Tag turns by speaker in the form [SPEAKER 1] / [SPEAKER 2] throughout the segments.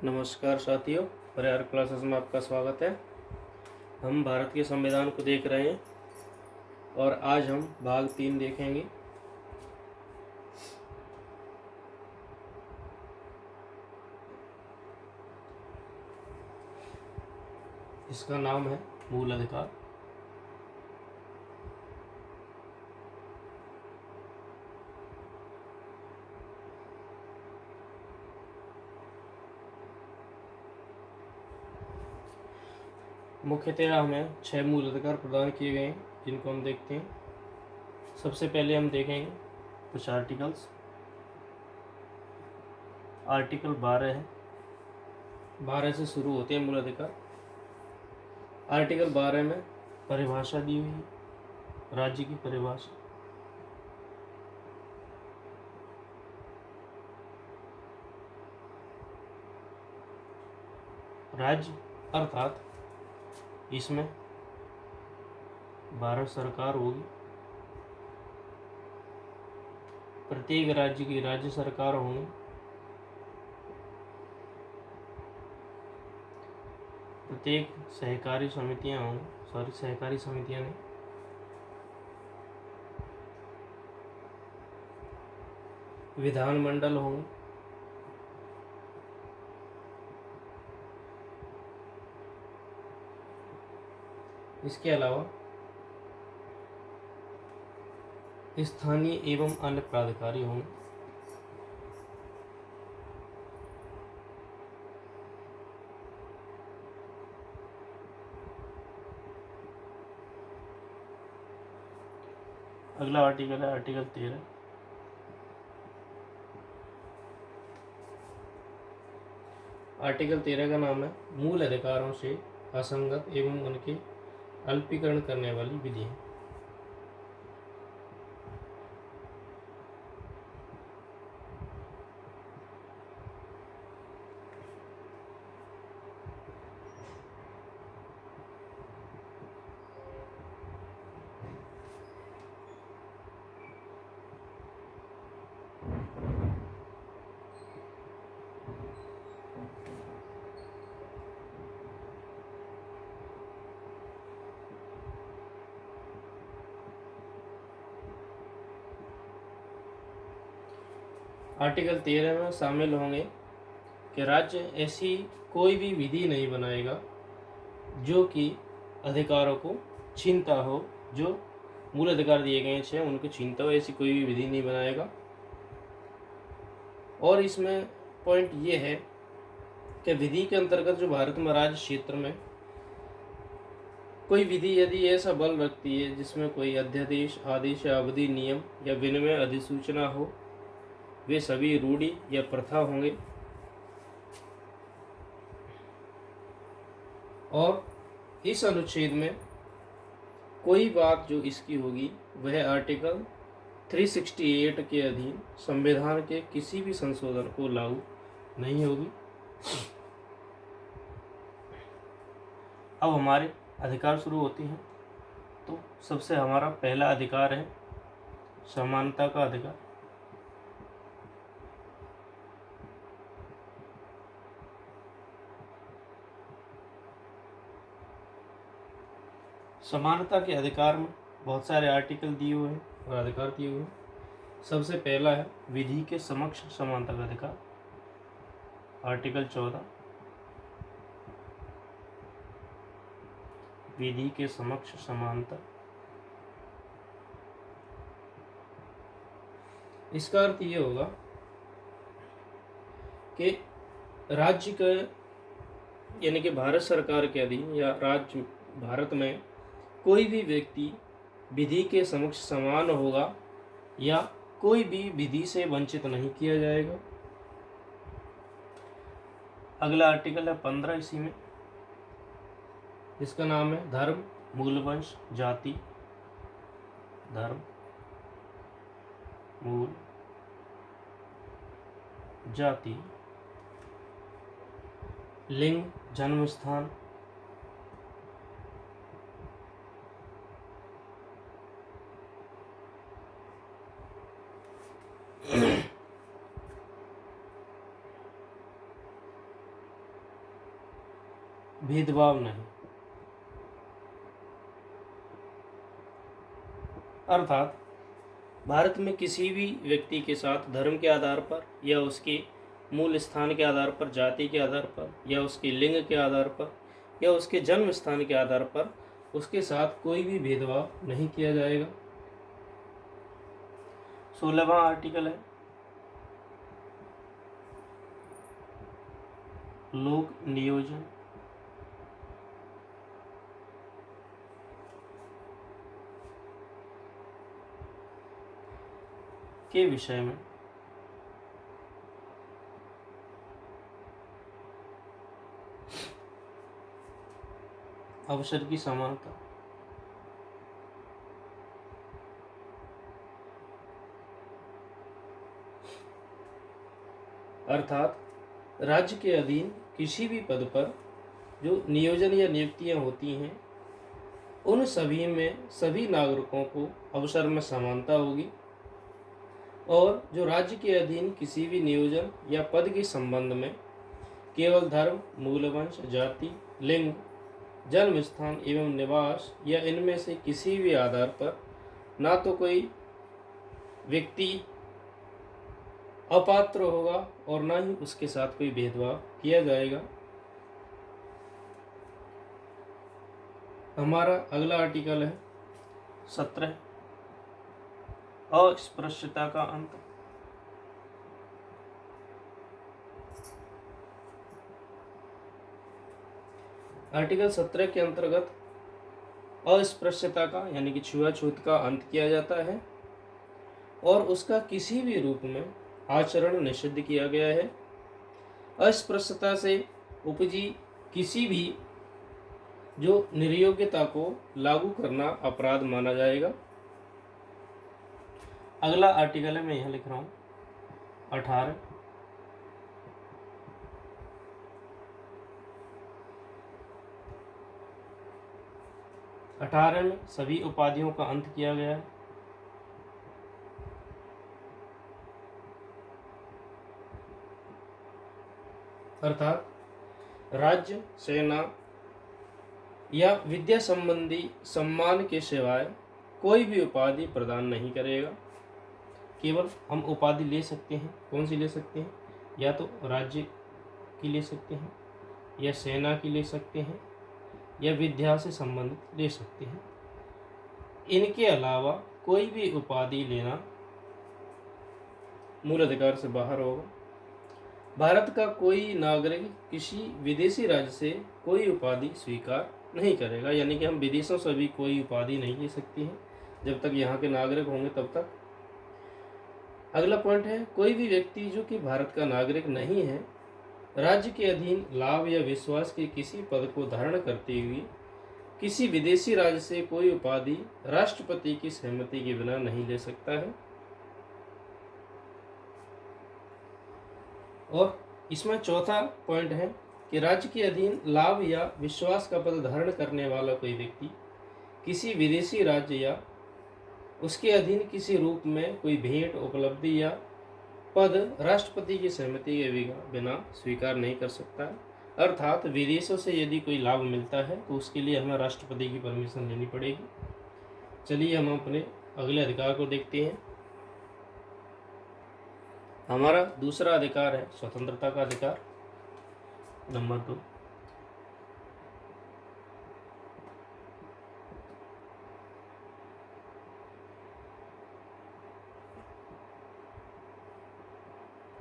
[SPEAKER 1] नमस्कार साथियों, परिहार क्लासेस में आपका स्वागत है। हम भारत के संविधान को देख रहे हैं और आज हम भाग 3 देखेंगे। इसका नाम है मूल अधिकार। मुख्यतः हमें 6 मूल अधिकार प्रदान किए गए हैं, जिनको हम देखते हैं। सबसे पहले हम देखेंगे कुछ आर्टिकल्स। आर्टिकल 12 है, 12 से शुरू होते हैं मूल अधिकार। आर्टिकल 12 में परिभाषा दी हुई है, राज्य की परिभाषा। राज्य अर्थात इसमें भारत सरकार होगी। प्रत्येक राज्य की राज्य सरकार होंगी। प्रत्येक सहकारी समितियां होंगी, सहकारी समितियां नहीं, विधानमंडल होंगे। इसके अलावा स्थानीय एवं अन्य प्राधिकारी होंगे। अगला आर्टिकल है आर्टिकल 13। आर्टिकल 13 का नाम है मूल अधिकारों से असंगत एवं उनके अल्पीकरण करने वाली विधियां। आर्टिकल 13 में शामिल होंगे कि राज्य ऐसी कोई भी विधि नहीं बनाएगा जो कि अधिकारों को छीनता हो। जो मूल अधिकार दिए गए हैं उनको छीनता हो, ऐसी कोई भी विधि नहीं बनाएगा। और इसमें पॉइंट ये है कि विधि के अंतर्गत जो भारत में राज्य क्षेत्र में कोई विधि यदि ऐसा बल रखती है जिसमें कोई अध्यादेश, आदेश या अवधि, नियम या विनिमय अधिसूचना हो, वे सभी रूढ़ि या प्रथा होंगे। और इस अनुच्छेद में कोई बात जो इसकी होगी वह आर्टिकल 368 के अधीन संविधान के किसी भी संशोधन को लागू नहीं होगी। अब हमारे अधिकार शुरू होते हैं। तो सबसे हमारा पहला अधिकार है समानता का अधिकार। समानता के अधिकार में बहुत सारे आर्टिकल दिए हुए हैं और अधिकार दिए हुए हैं। सबसे पहला है विधि के समक्ष समानता का अधिकार, आर्टिकल 14। विधि के समक्ष समानता, इसका अर्थ ये होगा कि राज्य के यानी कि भारत सरकार के अधीन या राज्य भारत में कोई भी व्यक्ति विधि के समक्ष समान होगा या कोई भी विधि से वंचित नहीं किया जाएगा। अगला आर्टिकल है 15 इसी में। इसका नाम है धर्म, मूलवंश, जाति। धर्म, मूल, जाति, लिंग, जन्म स्थान, भेदभाव नहीं। अर्थात भारत में किसी भी व्यक्ति के साथ धर्म के आधार पर या उसके मूल स्थान के आधार पर, जाति के आधार पर या उसके लिंग के आधार पर या उसके जन्म स्थान के आधार पर उसके साथ कोई भी भेदभाव नहीं किया जाएगा। 16वां आर्टिकल है लोक नियोजन के विषय में। अवसर की समानता, अर्थात राज्य के अधीन किसी भी पद पर जो नियोजन या नियुक्तियां होती हैं उन सभी में सभी नागरिकों को अवसर में समानता होगी, और जो राज्य के अधीन किसी भी नियोजन या पद के संबंध में केवल धर्म, मूलवंश, जाति, लिंग, जन्म स्थान एवं निवास या इनमें से किसी भी आधार पर ना तो कोई व्यक्ति अपात्र होगा और ना ही उसके साथ कोई भेदभाव किया जाएगा। हमारा अगला आर्टिकल है 17 अस्पृश्यता का अंत। आर्टिकल 17 के अंतर्गत अस्पृश्यता का यानी कि छुआछूत का अंत किया जाता है और उसका किसी भी रूप में आचरण निषिद्ध किया गया है। अस्पृश्यता से उपजी किसी भी जो निर्योग्यता को लागू करना अपराध माना जाएगा। अगला आर्टिकल है, मैं यहाँ लिख रहा हूँ 18 18 में सभी उपाधियों का अंत किया गया है। अर्थात राज्य, सेना या विद्या संबंधी सम्मान के सिवाय कोई भी उपाधि प्रदान नहीं करेगा। केवल हम उपाधि ले सकते हैं, कौन सी ले सकते हैं? या तो राज्य की ले सकते हैं या सेना की ले सकते हैं या विद्या से संबंधित ले सकते हैं। इनके अलावा कोई भी उपाधि लेना मूल अधिकार से बाहर होगा। भारत का कोई नागरिक किसी विदेशी राज्य से कोई उपाधि स्वीकार नहीं करेगा, यानी कि हम विदेशों से भी कोई उपाधि नहीं ले सकती हैं जब तक यहाँ के नागरिक होंगे तब तक। अगला पॉइंट है, कोई भी व्यक्ति जो कि भारत का नागरिक नहीं है राज्य के अधीन लाभ या विश्वास के किसी पद को धारण करते हुए किसी विदेशी राज्य से कोई उपाधि राष्ट्रपति की सहमति के बिना नहीं ले सकता है। और इसमें चौथा पॉइंट है कि राज्य के अधीन लाभ या विश्वास का पद धारण करने वाला कोई व्यक्ति किसी विदेशी राज्य या उसके अधीन किसी रूप में कोई भेंट, उपलब्धि या पद राष्ट्रपति की सहमति के बिना स्वीकार नहीं कर सकता है। अर्थात विदेशों से यदि कोई लाभ मिलता है तो उसके लिए हमें राष्ट्रपति की परमिशन लेनी पड़ेगी। चलिए हम अपने अगले अधिकार को देखते हैं। हमारा दूसरा अधिकार है स्वतंत्रता का अधिकार, नंबर 2।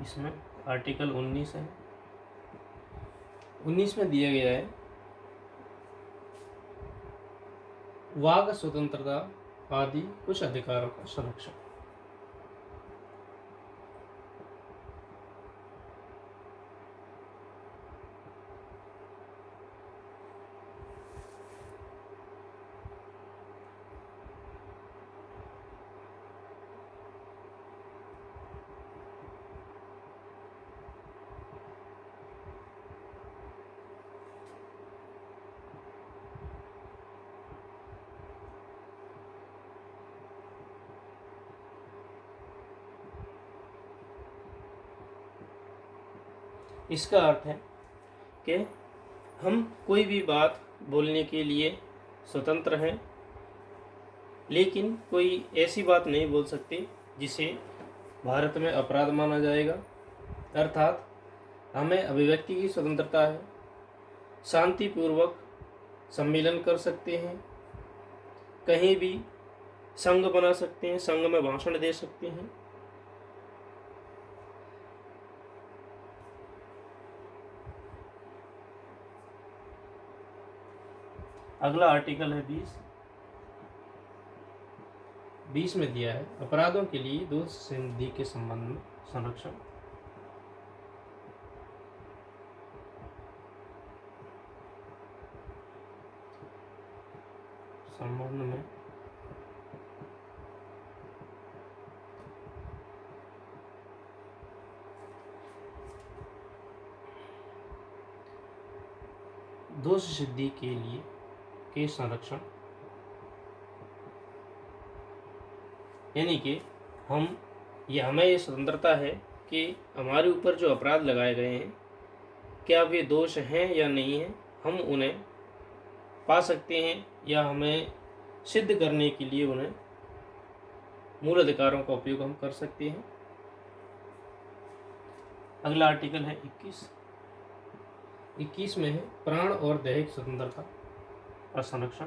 [SPEAKER 1] इसमें आर्टिकल 19 है। 19 में दिया गया है वाक स्वतंत्रता आदि कुछ अधिकारों का संरक्षण। इसका अर्थ है कि हम कोई भी बात बोलने के लिए स्वतंत्र हैं, लेकिन कोई ऐसी बात नहीं बोल सकते जिसे भारत में अपराध माना जाएगा। अर्थात हमें अभिव्यक्ति की स्वतंत्रता है, शांतिपूर्वक सम्मेलन कर सकते हैं, कहीं भी संघ बना सकते हैं, संघ में भाषण दे सकते हैं। अगला आर्टिकल है 20 में दिया है अपराधों के लिए दोष संधि के संबंध में संरक्षण। संबंध में दोष सिद्धि के लिए के संरक्षण, यानी कि हमें ये स्वतंत्रता है कि हमारे ऊपर जो अपराध लगाए गए हैं क्या वे दोष हैं या नहीं हैं, हम उन्हें पा सकते हैं या हमें सिद्ध करने के लिए उन्हें मूल अधिकारों का उपयोग हम कर सकते हैं। अगला आर्टिकल है 21 में है प्राण और दैहिक स्वतंत्रता और संरक्षण।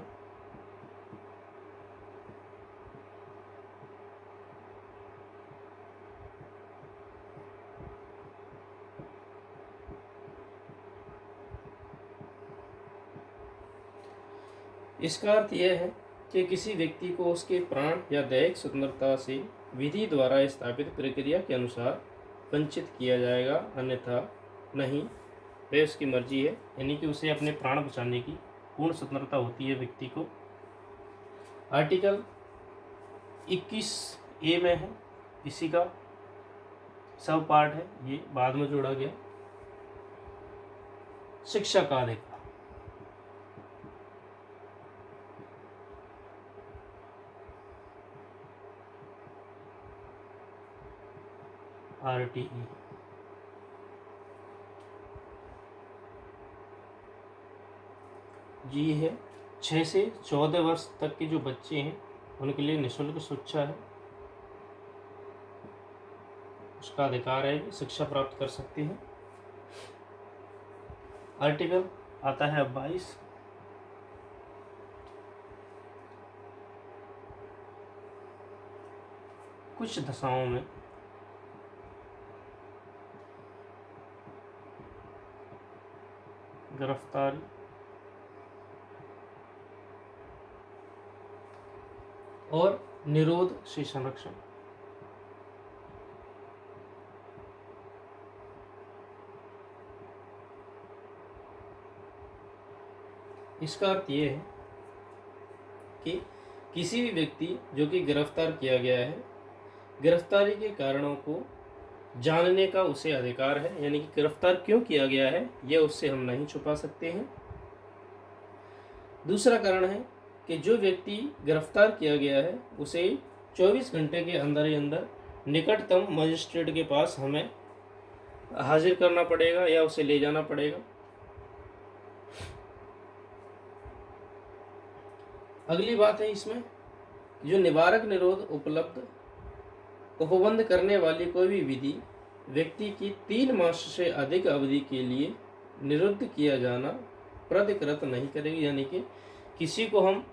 [SPEAKER 1] इसका अर्थ यह है कि किसी व्यक्ति को उसके प्राण या दैहिक स्वतंत्रता से विधि द्वारा स्थापित प्रक्रिया के अनुसार वंचित किया जाएगा, अन्यथा नहीं। वह उसकी मर्जी है, यानी कि उसे अपने प्राण बचाने की पूर्ण स्वतंत्रता होती है व्यक्ति को। आर्टिकल 21A में है, इसी का सब पार्ट है, ये बाद में जोड़ा गया। शिक्षा का अधिकार, RTE। जी है 6 से 14 वर्ष तक के जो बच्चे हैं उनके लिए निःशुल्क शिक्षा है, उसका अधिकार है, शिक्षा प्राप्त कर सकते हैं। आर्टिकल आता है 22। कुछ दशाओं में गिरफ्तारी और निरोध से संरक्षण। इसका अर्थ यह है कि किसी भी व्यक्ति जो कि गिरफ्तार किया गया है, गिरफ्तारी के कारणों को जानने का उसे अधिकार है, यानी कि गिरफ्तार क्यों किया गया है यह उससे हम नहीं छुपा सकते हैं। दूसरा कारण है कि जो व्यक्ति गिरफ्तार किया गया है उसे 24 घंटे के अंदर ही अंदर निकटतम मजिस्ट्रेट के पास हमें हाजिर करना पड़ेगा या उसे ले जाना पड़ेगा। अगली बात है इसमें, जो निवारक निरोध उपबंध करने वाली कोई भी विधि व्यक्ति की 3 मास से अधिक अवधि के लिए निरुद्ध किया जाना प्रतिकृत नहीं करेगी, यानी कि किसी को हम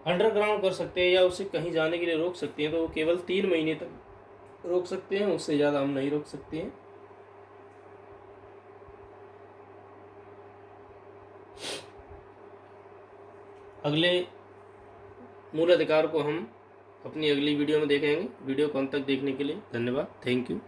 [SPEAKER 1] अंडरग्राउंड कर सकते हैं या उसे कहीं जाने के लिए रोक सकते हैं तो वो केवल 3 महीने तक रोक सकते हैं, उससे ज़्यादा हम नहीं रोक सकते हैं। अगले मूल अधिकार को हम अपनी अगली वीडियो में देखेंगे। वीडियो को अंत तक देखने के लिए धन्यवाद। Thank you.